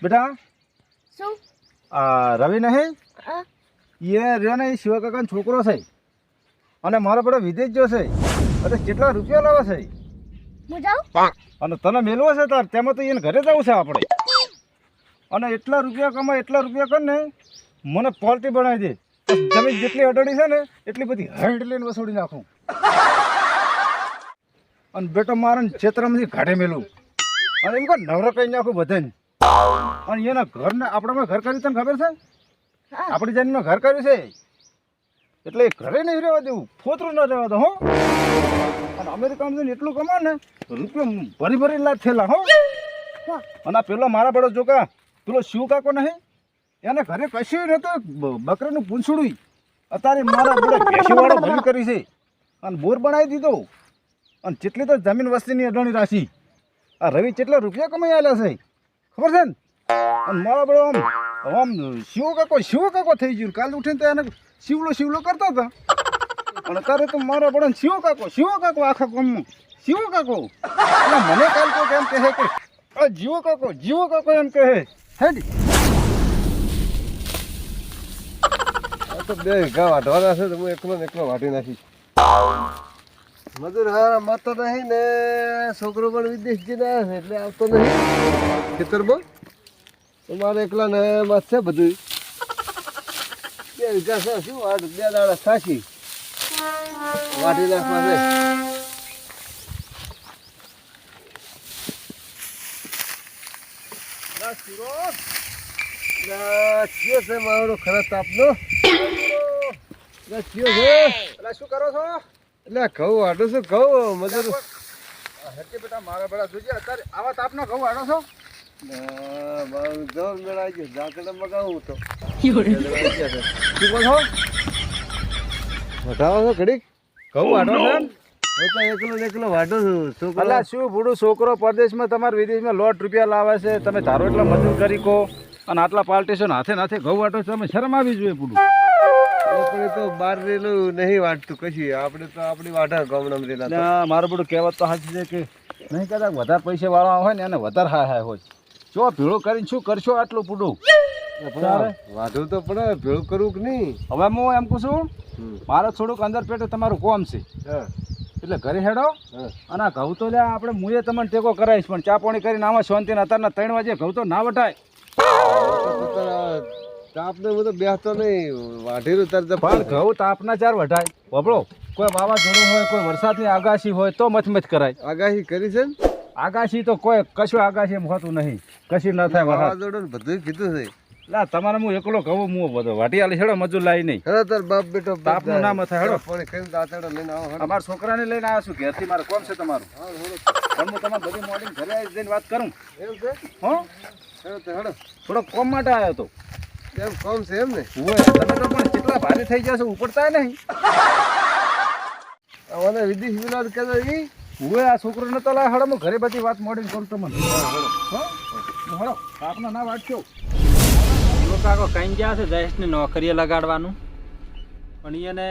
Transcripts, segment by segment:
બેટા શું રવિ નહીં હા એ રહ્યો ને એ શિવકાકાનો છોકરો છે અને મારો બધો વિદેશ જો છે એટલે કેટલા રૂપિયા લાવે છે હું જાઉં અને તને મેળવો છે તાર તેમાં તો એને ઘરે જવું છે આપણે અને એટલા રૂપિયા કર ને મને પાર્ટી બનાવી દે જમીન જેટલી અડડી છે ને એટલી બધી હેન્ડ લઈને વસૂડી નાખું અને બેટો મારે ક્ષેત્રમાંથી ઘાટે મેલું અને એમ કહો નવરો કહી નાખું બધાને અને એના ઘરને આપણે ઘર કર્યું તને ખબર છે હા આપણી જાતનું ઘર કર્યું છે એટલે એ ઘરે નહીં રહેવા દેવું ફોતરું ન રહેવા દો હો અને અમેરિકામાં જઈને એટલું કમા ને રૂપિયા ભરી લાખ થયેલા હો વાહ. અને આ પેલો મારા બડો જોકા પેલો શિવ કાકો નહીં એને ઘરે કશું નહોતું બકરીનું પૂંછડું અત્યારે મારા બડે ભેંસીવાળો ભરી કરી છે અને બોર બનાવી દીધો અને જેટલી તો જમીન વસ્તીની અડણી રાશી આ રવિ કેટલા રૂપિયા કમાઈ આવેલા છે ખબર છે ને અને મારા બડો આમ શિવ કાકો થઈ ગયું કાલે ઉઠીને તો એને શિવલો કરતા હતા અને તારે તો મારા બડો શિવ કાકો આખા ગામમાં શિવ કાકો એટલે મને કાલ કોઈ એમ કહે કે આ જીવો કાકો એમ કહે હેડી તો બે ઘા વાઢવાના છે તો હું એકલો વાઢી નાખીશ મજૂર હા મળતો નહીં ને છોકરો પણ વિદેશ જઈને આવ્યો છે એટલે આવતો નહીં ખેતરમાં તો મારે એકલા ને મત છે બધું બે વીઘા છે શું બે દાડા થાકી વાઢી નાખવા છે ચિયો છે મારો ખરા તાપનો ચિયો છે એટલે શું કરો છો એટલે ઘઉં વાટું છું ઘઉં મજૂર હેટી બેટા મારા બડા જોજે અત્યારે આવા તાપનો ઘઉં વાળો છો મારું જળ મેળાઈ ગયું જાતડે મગાવું તો શું કહો છો વટાવો છો ઘડીક ઘઉં વાળો છે એમ? હું તો એકલો વાટું છું છોકરો અલા શું ભૂડું છોકરો પરદેશમાં તમારા વિદેશમાં લોટ રૂપિયા લાવે છે તમે ધારો એટલા મજૂર કરી કહો અને આટલા પાર્ટીશન હાથે ઘઉં વાટો તમે શરમ આવી જોઈએ પૂરું આપણે તો બહાર રેલું નહીં વાટતું કશી આપણે તો આપણી વાટા ગામડામાં રેલા તો. મારું બધું કહેવત તો સાચી છે કે નહીં કદાચ વધારે પૈસા વાળા હોય ને એને વધારે હાય હોય જો ભેળું કરીને શું કરશો આટલું પૂડું પણ વાઢવું તો પડે ભેળું કરવું કે નહીં હવે હું એમ કહું છું મારે થોડુંક અંદર પેટે તમારું કોમ છે હા એટલે ઘરે હેડો હા અને આ ઘઉં તો લ્યા આપણે મુએ તમને ટેકો કરાવીશ પણ ચા પાણી કરીને આમાં શાંતિને અત્યારના 3 વાગે ઘઉં તો ના વટાય તાપને હું તો બેસતો નહીં વાઢેલું તરત પણ ઘઉં તાપના 4 વટાય બબળો કોઈ વાવાઝોડું હોય કોઈ વરસાદની આગાશી હોય તો મચમચ કરાય આગાહી કરી છે ને આગાશી તો કોઈ કશું આગાશી એમ હોતું નહીં કશું ન થાય વરસાદ વાવાઝોડું ને બધું કીધું છે લા તમારે હું એકલો ઘઉં હું બધો વાટી આલી હેડો મજૂર લાવી નહીં હેડો તાર બાપ બેટો તાપનું નામ થાય હેડો પાણી ખાઈને દાંતેડો લઈને આવો હેડો. અમારા છોકરાને લઈને આવ્યો છું ઘેરથી મારે કોમ છે તમારું હા, હેડો. પણ હું તમારે બધી મોર્નિંગ ઘરે આવીને જઈને વાત કરું એમ છે હો હેડો તો હેડો થોડો કોમ માટે આવ્યો તો એમ કોમ છે એમ ને હોય તમે તો પણ કેટલા ભારે થઈ જશો ઉપડતા નહીં આવાને વિદેશ વિલાદ કરે ઈ હોય આ છોકરો નતો લાય હડો હું ઘરે બધી વાત મોડીને કરું તમને હડો આપનો ના વાંચજો કાકો કઈ ગયા છે જયેશને નોકરીએ લગાડવાનું પણ એને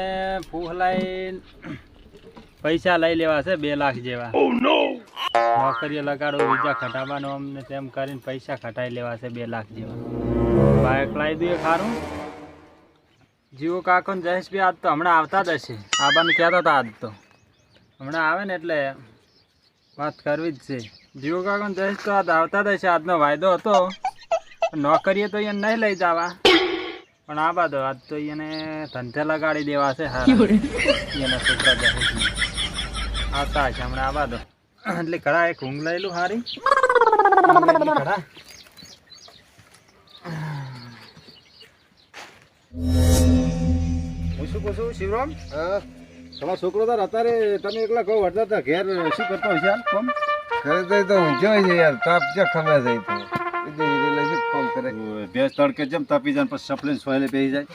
ફૂહ લઈને પૈસા લઈ લેવા છે 2 લાખ જેવા નોકરીએ લગાડો વિઝા ખટાવવાનો અમને તેમ કરીને પૈસા ખટાઈ લેવા છે 2 લાખ જેવા બાઇક લાવી દઈએ ખારું જીવો કાકો ને જયેશ બી આજ તો હમણાં આવતા જ હશે આબાને કહેતા હતા આજ તો હમણાં આવે ને એટલે વાત કરવી જ છે જીવો કાકો ને જયેશ તો આજ આવતા જ હશે આજનો વાયદો હતો નોકરીએ તો એને નહીં લઈ જવા પણ આ બાદ આજ તો એને ધંધે લગાડી દેવા છે હા એના છોકરા જહેશને આવતા હશે હમણાં આ બાદ એટલે ઘડા એક ઊંઘ લઈલું હારી ઘડા હું શું કહું છું શિવરામ હા તમારો છોકરો તાર અત્યારે તમે એકલા કહો વળતા હતા ઘેર શું કરતો હોય છે હાલ કોમ ખરે તો ઊંચો છે યાર તાપ છે ખમે જાય તો વિદેશ વિદેશ શું કામ કરે ભેંસ તડકે જેમ તાપી જાય પછી સપલીને સોયલે બેસી જાય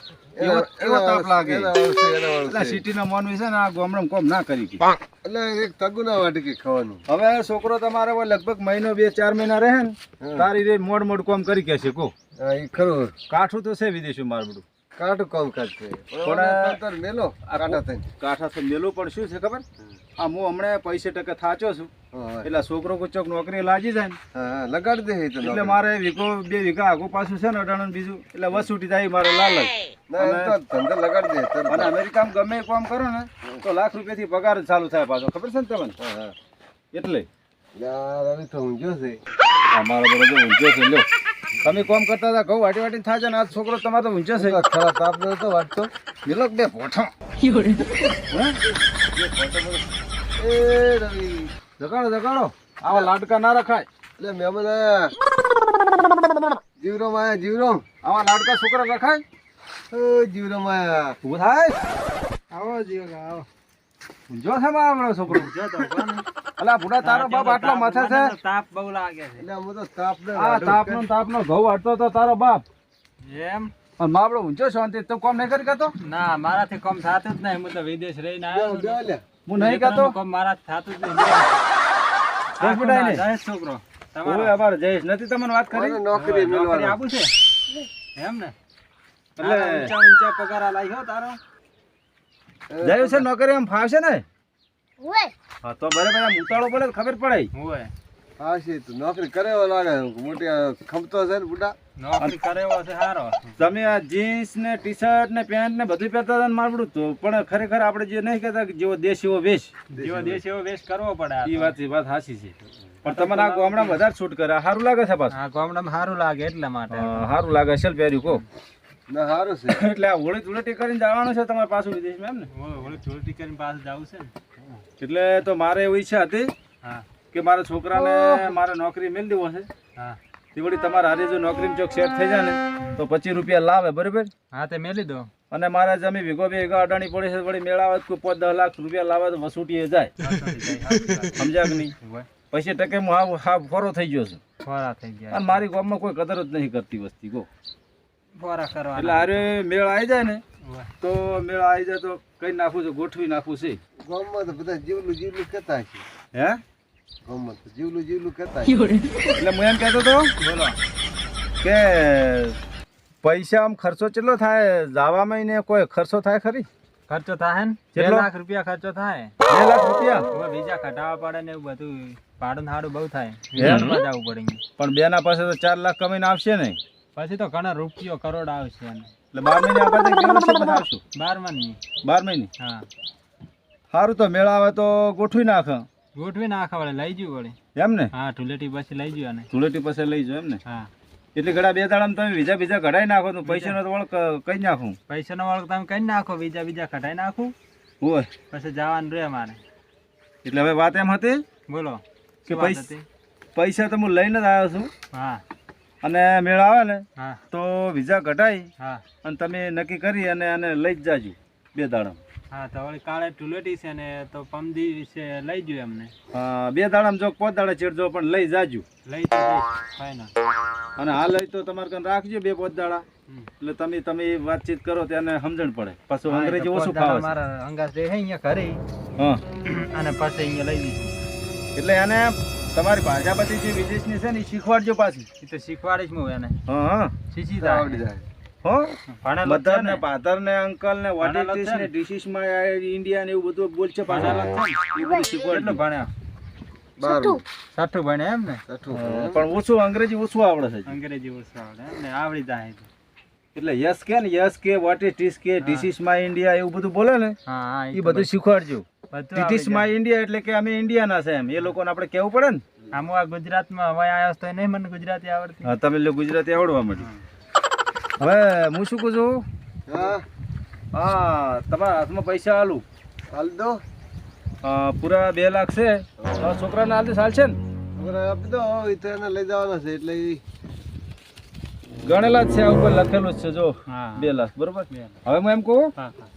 એવો તાપ લાગે એટલે સિટીના માનવી છે ને આ ગામડામાં કોમ ના કરી કે એટલે એક તગુ ના વાટે કે ખાવાનું હવે છોકરો તમારે હોય લગભગ મહિનો 2-4 મહિના રહે ને તારી રે મોડ કોમ કરી કે છે કો હા એ ખરું કાઠું તો છે વિદેશી માર બધું કાઢું કામ કરશે પણ મેલો કાઢા થઈને કાઠા તો મેલું પણ શું છે ખબર આ હું હમણાં 65% થાચો છું હા એટલે છોકરો કોઈ ચોક નોકરી લાગી જાય ને હા લગાડી દે એ તો એટલે નોકરી. મારે વીઘો 2 વીઘા આગું પાછું છે ને અડાણું બીજું એટલે વસૂટી જાય મારો લાલચ. ના એ તો ધંધો લગાડી દે તરત. અને અમેરિકામાં ગમે એ કામ કરો ને તો લાખ રૂપિયાથી પગાર જ ચાલુ થાય પાછો, ખબર છે ને તમને? હા હા એટલે યાર હવે તો ઊંઝો છે. અમારો બરોબર ઊંચો છે. લ્યો તમે કામ કરતા હતા ઘઉં વાટી વાટી થાય છે ને આ છોકરો તમારો તો ઊંચો છે. ખરા તાપ નો તો વાંચતો. મિલક બે ભોઠો એ રવિ જગાડો જગાડો, આવા લાડકા ના રખાય. એટલે મહેમાન આયા. જીવરો માયા જીવરો. આવા લાડકા છોકરા રખાય. ઓ જીવરો માયા. ઊભું થાય. આવો જીવકા આવો. ઊંચો છે મારો છોકરો. જો તો કોણ? અલા ભૂડા તારો બાપ આટલો માથે છે. તાપ બહુ લાગે છે. એટલે હું તો તાપ ને આ તાપનો ઘઉં વાટતો તો તારો બાપ. એમ અને માપડો ઊંચો શાંતિ તો કોમ નહીં કરી કહેતો. ના મારાથી કામ થાતું જ નહીં. હું તો વિદેશ રહીને આવ્યો છું. લ્યા. હું નહીં કહેતો. કામ મારાથી થાતું જ નહીં. કોઈ પડાય નહીં. જયેશ છોકરો ઓય તમારો અમારે જયેશ નથી તમને વાત કરી. મને નોકરી નોકરી મેળવાનો. આપું છે એમ ને? એટલે ઊંચા ઊંચા પગાર આ લાગ્યો તારો. જયેશ છે નોકરી એમ ફાવશે ને? ઓય હા તો બરાબર આમ ઉતાળો બોલે તો ખબર પડે. હોય હા છે તું નોકરી કરે એવો લાગે મોટી ખમતો છે ને બુડા. નોકરી કરે એવો છે સારો. તમે આ જીન્સ ને ટી શર્ટ ને પેન્ટ ને બધું પહેરતા હતા ને મારબડું તો પણ ખરેખર આપણે જે નહીં કહેતા કે જેવો દેશ એવો વેશ, જેવો દેશ એવો વેશ કરવો પડે આ એ તો. વાત સાચી છે. પણ તમને આ ગામડામાં વધારે છૂટ કરે, સારું લાગે છે પાછું. આ ગામડામાં સારું લાગે એટલા માટે. સારું લાગે છે પહેર્યું કહો. ના સારું છે. એટલે આ હોળી ધૂળેટી કરીને જવાનું છે તમારે પાછું વિદેશમાં એમ ને? ઓલી ચોરી કરીને પાછું જવું છે ને. એટલે તો મારે એવી ઈચ્છા હતી હા કે મારા છોકરાને મારે નોકરી મેળ દેવો છે. હા તે વળી તમારા હારે જો નોકરીમાં ચોક સેટ થઈ જાય ને તો 25 રૂપિયા લાવે, બરોબર? હા તે મેલી દો. અને મારા જમી વીઘો 2 વીઘા અડાણી પડી છે, વળી મેળાવે તો કોઈ 5-10 લાખ રૂપિયા લાવે તો વસૂટીએ જાય. સમજ્યા કે નહીં? પૈસે ટકે હું હા ફોરો થઈ ગયો છું. ફોરા થઈ ગયા. અને મારી ગામમાં કોઈ કદર જ નહીં કરતી વસ્તી કહો. ફોરા કરવા. એટલે હારે મેળ આવી જાય ને તો મેળ આવી જાય તો કઈ નાખવું છે, ગોઠવી નાખવું છે. ગામમાં તો બધા જીવલું કહેતા છે. હે ગામમાં તો જીવલું કહેતા છે. એટલે હું એમ કહેતો હતો બોલો. કે પૈસા આમ ખર્ચો કેટલો થાય જવામાં ને કોઈ ખર્ચો થાય ખરી? ખર્ચો થાય ને? 2 કેટલો? લાખ રૂપિયા ખર્ચો થાય. 2 લાખ રૂપિયા? હવે બીજા કટાવા પડે ને એવું બધું ભાડું હાડું બહુ થાય. એમ? વિદેશમાં જવું પડે અહીંયા. પણ બેના પાસે તો 4 લાખ કમાઈને આવશે ને? પછી તો ઘણા રૂપિયો કરોડ આવશે એને. એટલે 12 મહિને આપણે તો 2 વર્ષે બનાવશું. 12 ની. 12 મહિને હા સારું તો મેળ આવે તો ગોઠવી નાખ ગોઠવી નાખા વળે લઈ જવું વળે. એમ ને? હા ધૂળેટી પછી લઈ જવું આને. ધૂળેટી પાસે લઈ જાઓ એમ ને? હા એટલે ઘડા 2 દાડામાં તમે બીજા કઢાઈ નાખો તો પૈસાનો તો વળક કઈ નાખું. પૈસાનો વળગ તમે કરી નાખો, બીજા કઢાઈ નાખું, હોય પછી જવાનું રહે મારે. એટલે હવે વાત એમ હતી બોલો કે શું વાત હતી? પૈસા તો હું લઈને જ આવ્યો છું હા અને મેળ આવે ને હા તો વિઝા કઢાઈ હા અને તમે નક્કી કરી અને આને લઈ જ જાજો 2 દાડામાં. હા તો વળી કાલે ધૂળેટી છે ને તો પમદી વિશે લઈ જવું એમને. 2 દાડામાં જો 5 દાડા ચેડજો પણ લઈ જાજો. લઈ તો ફાઈનલ. અને હાલ લઈ તો તમારે કન રાખજો 2-5 દાડા. એટલે તમે વાતચીત કરો તેને સમજણ પડે. પાછું અંગ્રેજી ઓછું ફાવે છે. મારા અંગાસ રહે અહીંયા ઘરે હા અને પછી અહીંયા લઈ દીધું. એટલે એને તમારી ભાષા બધી જે વિદેશની છે ને એ શીખવાડજો પાછી. એ તો શીખવાડીશ હું એને. હા હા શીખી આવડી જાય. જાય. હો ભણેલો જ છે મધર ને. ને ફાધર ને અંકલ ને વોટ ભણેલો જ ઇટ છે ઇઝ ને ને. ડિશિસ માં ઇન્ડિયા ને એવું બધું બોલશે પાછા. ભણેલો જ છે ને. એ બધું કેટલું શીખવાડજો. ભણ્યા? 12. છઠ્ઠું ભણ્યા એમ ને? છઠ્ઠું. પણ ઓછું અંગ્રેજી ઓછું આવડે છે. અંગ્રેજી ઓછું આવડે એમ ને? આવડી જાય તો. એટલે યસ કે ને યસ કે વોટ ઇટ ઇઝ કે ધીસ ઇઝ માય ઇન્ડિયા એવું બધું બોલે ને હા હા એ બધું શીખવાડજો. બધું ધીસ ઇઝ માય ઇન્ડિયા એટલે કે અમે ઇન્ડિયાના છે એમ એ લોકોને આપણે કહેવું પડે ને. આમ આ ગુજરાતમાં હવે આવ્યો તો નહીં મને ગુજરાતી આવડતી. હા તમે લોકો ગુજરાતી આવડવા માંડ્યું. હવે હું શું કહું છું, હા હા તમારા હાથમાં પૈસા આલું હાલ દો. પૂરા 2 લાખ છે. છોકરાને હાલ હાલ છે ને છોકરા આપી દો એ તો એને લઈ જવાના છે એટલે ઈ ગણેલા જ છે આ ઉપર લખેલું જ છે જો હા 2 લાખ બરોબર. 2 લાખ. હવે હું એમ કહું હા હા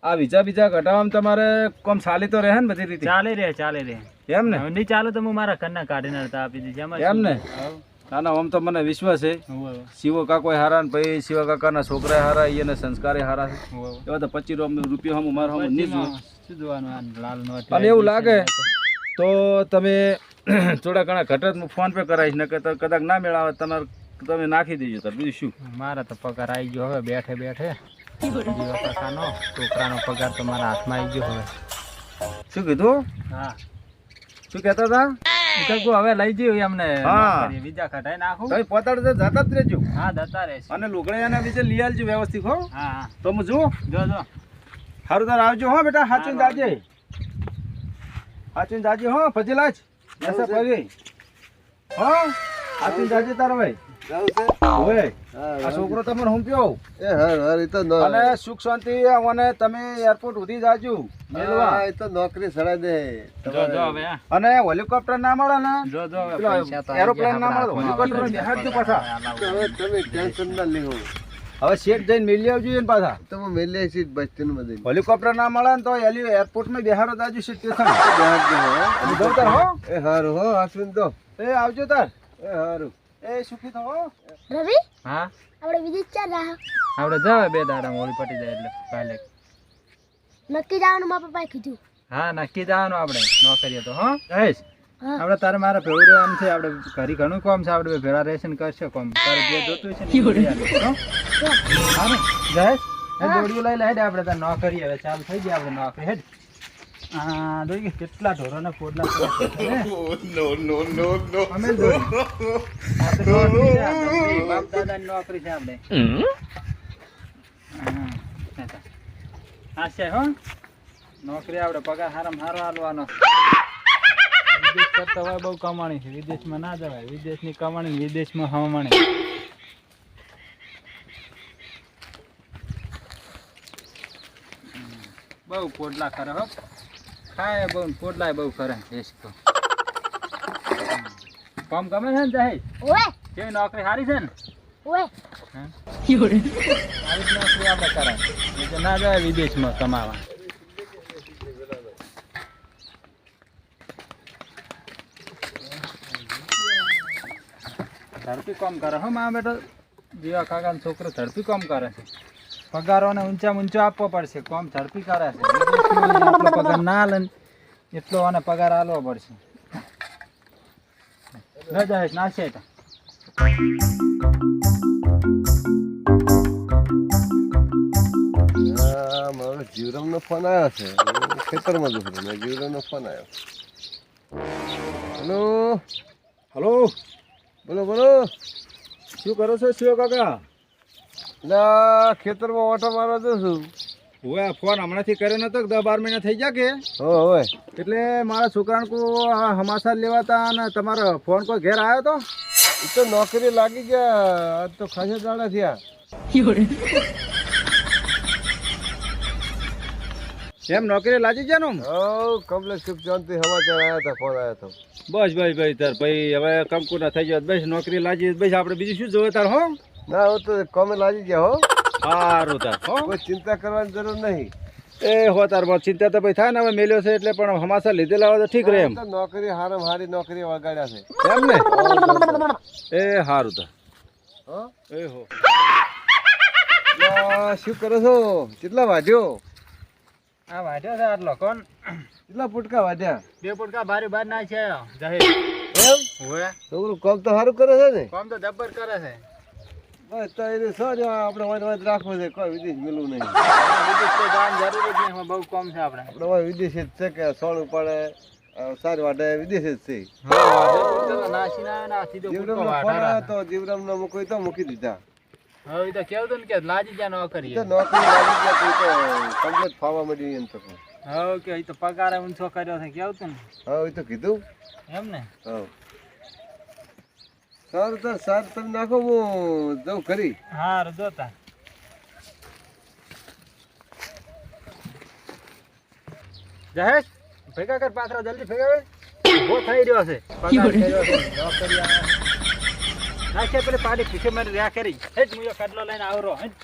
આ બીજા ઘટાવામાં તમારે કોમ ચાલી તો રહે ને બધી રીતે ચાલી રહે એમ ને? હવે નહીં ચાલે તો હું મારા ઘરના કાઢીને આપી દીધી એમાં એમ ને? શું? ના ના આમ તો મને વિશ્વાસ છે હોવે, શિવો કાકો હારા ને ભાઈ શિવા કાકાના છોકરા હારા એને સંસ્કારે હારા છે. હોવે. એવા તો 25 રૂપિયા હમ મારા હમ નહીં જોવે. શું જોવાનું આ લાલ નો અને એવું લાગે તો તમે થોડા ઘણા ઘટત હું ફોન પે કરાવીશ ને કદાચ ના મેળાવે તમે નાખી દેજો તાર બીજું શું. મારા તો પગાર આવી ગયો હવે બેઠે જીવા કાકાનો છોકરાનો પગાર તો મારા હાથમાં આવી ગયો હવે. શું કીધું? હા શું કહેતા હતા? વિકલ્પો હવે લઈ જઈએ એમને હા. નોકરીએ. બીજા કઢાઈ નાખું. તમે પોતાડે તો જતા જ રહેજો. હા જતા રહેશે. અને લુગડા એના વિશે લઈ આવજો વ્યવસ્થિત હો. હા હા તો હું જોઉં. જો જો સારું તાર આવજો હો બેટા, હાચીને હા, જાજે. હાચીને જાજે હો, પછી લાજ. એસા પડી. હો, હાચીને જાજે તારો ભાઈ. જાવું છે? ઓય, હા, આ છોકરો તમને હુંપ્યો. એ હાર એ તો અને સુખ શાંતિ અને તમે એરપોર્ટ સુધી જાજો મેલવા. હા, એ તો નોકરી સડાઈ દે જો જો હવે આ. અને હેલિકોપ્ટર ના મળે ને, જો જો હવે પેલા પૈસા તો આવી એરોપ્લેન ગયા ના મળે તો આપણા હેલિકોપ્ટર હાથમાં. બેહાડજો પાછા. હવે તમે ટેન્શન ના લેવો. હવે શેઠ જઈને મેલી આવજો એને પાછા. તમે મેલે સીટ બસ સ્ટેન્ડ માં જઈને હેલિકોપ્ટર ના મળે ને તો એરપોર્ટમાં બેહાડો જાજો સ્ટેશન. બેહાડ દે હો. અને જાઉં તાર હો. એ હારું હો હાસવીન તો એ આવજો તાર. એ હારું. એ સુખી થો હો. રવિ હા આપણે વિદેશ ચાલ રહ્યા આપણે જાવ બે દાડા મોડી પટી જાય એટલે કાલે. નક્કી જવાનું મારા પપ્પાએ કીધું. હા નક્કી જવાનું આપણે નોકરીએ તો હો જઈશ. હા આપણે તારે મારે ભેળું રહેવાનું છે. આપણે ઘરી ઘણું કામ છે. આપણે ભેળા રહેશે કરશે કામ. તારે જે જોતું છે ને એ લઈ આવીશ, હો? હા ને જયેશ એ દોડીઓ લઈ લે હેડ. આપણે તાર નોકરી હવે ચાલુ થઈ ગઈ. આપણે નોકરી હેડ. હા જોઈ કેટલા ઢોરોને પોડલા કરે છે, હે? અમે દોડી. આ તો નોકરી છે આપણે. બાપ દાદાની નોકરી છે આપણે. હા છે હો નોકરી આપણે પગાર હારામાં હારો હાલવાનો. વિદેશ કરતા હોય બહુ કમાણી છે. વિદેશમાં ના જવાય. વિદેશની કમાણી વિદેશમાં હવામાણી. બહુ પોડલા કરે હો. ખાય બહુ ને પોડલાય બહુ કરે. તો કામ ગમે છે ને જાય ઓએ કેવી નોકરી સારી છે ને. ઓએ આવી જ નોકરી આપણે કરાય. એ તો ના જવાય વિદેશમાં કમાવા. ઝડપી કામ કરે હો મા બેટો. જીવા કાકાનો છોકરો ઝડપી કામ કરે છે. પગારોને ઊંચા ઊંચો આપવો પડશે. કામ ઝડપી કરે છે. વિદેશમાં આટલો પગાર ના લે ને એટલો આને પગાર આલવો પડશે. ન જાય નાશે તો હા મારો જીવરામ નો ફોન આવ્યો છે. હું ખેતરમાં જઉં છું. મારા જીવરામ નો ફોન આવ્યો. હેલો હલો, બોલો બોલો. શું કરો છો શિવ કાકા? ના ખેતરમાં ઓટો મારવા જઉં છું. હવે ફોન હમણાંથી કર્યો નતો 10-12 મહિના થઈ ગયા કે હોય એટલે મારા છોકરાને કો સમાચાર લેવા તા અને તમારો ફોન કોઈ ઘેર આવ્યો તો? એ તો નોકરી લાગી ગયા. આજ તો ખાસા દાડા થયા. એમ નોકરી લાગી ગયા ને? હવ કમલેશ સુખ શાંતિ સમાચાર આવ્યા હતા. ફોન આવ્યો હતો. બસ ભાઈ તાર ભાઈ હવે કંકુ ના થઈ જાય બસ નોકરી લાગી બસ આપણે બીજું શું જોવે તાર હો. ના હું તો કોમે લાગી ગયા હો. સારું તાર હો. કોઈ ચિંતા કરવાની જરૂર નહીં. એ હો તાર બસ ચિંતા તો ભાઈ થાય ને હવે મેલ્યો છે એટલે પણ સમાચાર લીધેલા હોય તો ઠીક રહે એમ. તો નોકરી હારામાં હારી નોકરી વગાડ્યા છે. એમ ને એ સારું તાર હો એ હો. શું કરો છો? કેટલા વાઢ્યો? આ વાઢ્યો છે આટલો કોણ. કેટલા પુટકા વાઢ્યા? 2 પુટકા બારી બાર ના છે જાહેર. એમ હોય છોકરું કામ તો સારું કરે છે ને? કામ તો જબ્બર કરે છે. બસ તો એને શું જો આપણે વાંચ રાખવું છે. કોઈ વિદેશ મિલવું નહીં. વિદેશ તો જવાની જરૂર જ નહીં. એમાં બહુ કામ છે આપણે. આપણે હોય વિદેશ જ છે કે સોનું પડે સારી વાટે વિદેશ જ છે. નાસી ના ના સીધો પુટકો જીવરામનો ફોન વાઢારા. આવ્યો તો જીવરામનો મૂકી તો મૂકી દીધા. હવે ઈ તો કેવું તું ને કે લાજી જા ન એ કરીએ. તો નોકરી લાગી ગયા તો એ તો કમ્પ્લીટ ફાવા મળી એમ તો. હવે કે ઈ તો પગારે ઊંચો કર્યો છે કેવું તું ને. હા એ તો કીધું. એમ ને હા સારું તો સારું તમે નાખો હું જાઉં ખરી. હા જોતા જહેશ ભેગા કર પાથરા જલ્દી ભેગા કર. ઉભો થઈ રહ્યો છે પગાર કર્યો છે નોકરી નાખે પેલી પાડી પીછે મારી રહ્યા કરી હેટ મુયો કડલો લઈને આવરો હેટ